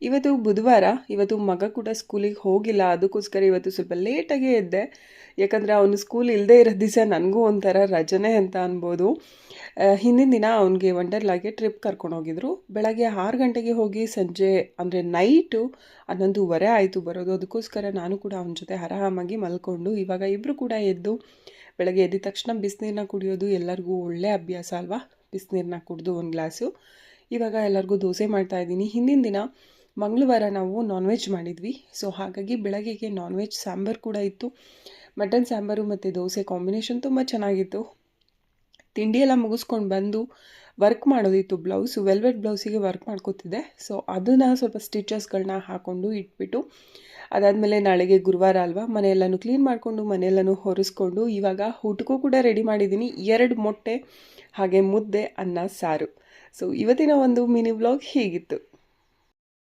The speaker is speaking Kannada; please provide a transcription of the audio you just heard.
ಇವತ್ತು ಬುಧವಾರ. ಇವತ್ತು ಮಗ ಕೂಡ ಸ್ಕೂಲಿಗೆ ಹೋಗಿಲ್ಲ. ಅದಕ್ಕೋಸ್ಕರ ಇವತ್ತು ಸ್ವಲ್ಪ ಲೇಟಾಗೇ ಎದ್ದೆ. ಯಾಕಂದರೆ ಅವನು ಸ್ಕೂಲ್ ಇಲ್ಲದೇ ಇರೋ ದಿವಸ ನನಗೂ ಒಂಥರ ರಜನೆ ಅಂತ ಅನ್ಬೋದು. ಹಿಂದಿನ ದಿನ ಅವನಿಗೆ ವಂಡರ್ಲಾಗೆ ಟ್ರಿಪ್ ಕರ್ಕೊಂಡೋಗಿದ್ರು. ಬೆಳಗ್ಗೆ 6 ಗಂಟೆಗೆ ಹೋಗಿ ಸಂಜೆ ಅಂದರೆ ನೈಟು 11:30 ಆಯಿತು ಬರೋದು. ಅದಕ್ಕೋಸ್ಕರ ನಾನು ಕೂಡ ಅವನ ಜೊತೆ ಆರಾಮಾಗಿ ಮಲ್ಕೊಂಡು ಇವಾಗ ಇಬ್ಬರು ಕೂಡ ಎದ್ದು ಬೆಳಗ್ಗೆ ಎದ್ದ ತಕ್ಷಣ ಬಿಸಿನೀರನ್ನ ಕುಡಿಯೋದು ಎಲ್ಲರಿಗೂ ಒಳ್ಳೆ ಅಭ್ಯಾಸ ಅಲ್ವಾ. ಬಿಸಿನೀರನ್ನ ಕುಡಿದು ಒಂದು ಗ್ಲಾಸು. ಇವಾಗ ಎಲ್ಲರಿಗೂ ದೋಸೆ ಮಾಡ್ತಾಯಿದ್ದೀನಿ. ಹಿಂದಿನ ದಿನ ಮಂಗಳವಾರ ನಾವು ನಾನ್ ವೆಜ್ ಮಾಡಿದ್ವಿ. ಸೊ ಹಾಗಾಗಿ ಬೆಳಗ್ಗೆಗೆ ನಾನ್ ವೆಜ್ ಸಾಂಬಾರು ಕೂಡ ಇತ್ತು. ಮಟನ್ ಸಾಂಬಾರು ಮತ್ತು ದೋಸೆ ಕಾಂಬಿನೇಷನ್ ತುಂಬ ಚೆನ್ನಾಗಿತ್ತು. ತಿಂಡಿ ಎಲ್ಲ ಮುಗಿಸ್ಕೊಂಡು ಬಂದು ವರ್ಕ್ ಮಾಡೋದಿತ್ತು. ಬ್ಲೌಸು ವೆಲ್ವೆಟ್ ಬ್ಲೌಸಿಗೆ ವರ್ಕ್ ಮಾಡ್ಕೋತಿದ್ದೆ. ಸೊ ಅದನ್ನು ಸ್ವಲ್ಪ ಸ್ಟಿಚಸ್ಗಳನ್ನ ಹಾಕ್ಕೊಂಡು ಇಟ್ಬಿಟ್ಟು ಅದಾದಮೇಲೆ ನಾಳೆಗೆ ಗುರುವಾರ ಅಲ್ವಾ, ಮನೆಯೆಲ್ಲನೂ ಕ್ಲೀನ್ ಮಾಡಿಕೊಂಡು ಮನೆಯೆಲ್ಲನೂ ಹೊರಿಸ್ಕೊಂಡು ಇವಾಗ ಊಟಕ್ಕೂ ಕೂಡ ರೆಡಿ ಮಾಡಿದ್ದೀನಿ. 2 ಮೊಟ್ಟೆ ಹಾಗೆ ಮುದ್ದೆ, ಅನ್ನ, ಸಾರು. ಸೊ ಇವತ್ತಿನ ಒಂದು ಮಿನಿ ವ್ಲಾಗ್ ಹೀಗಿತ್ತು.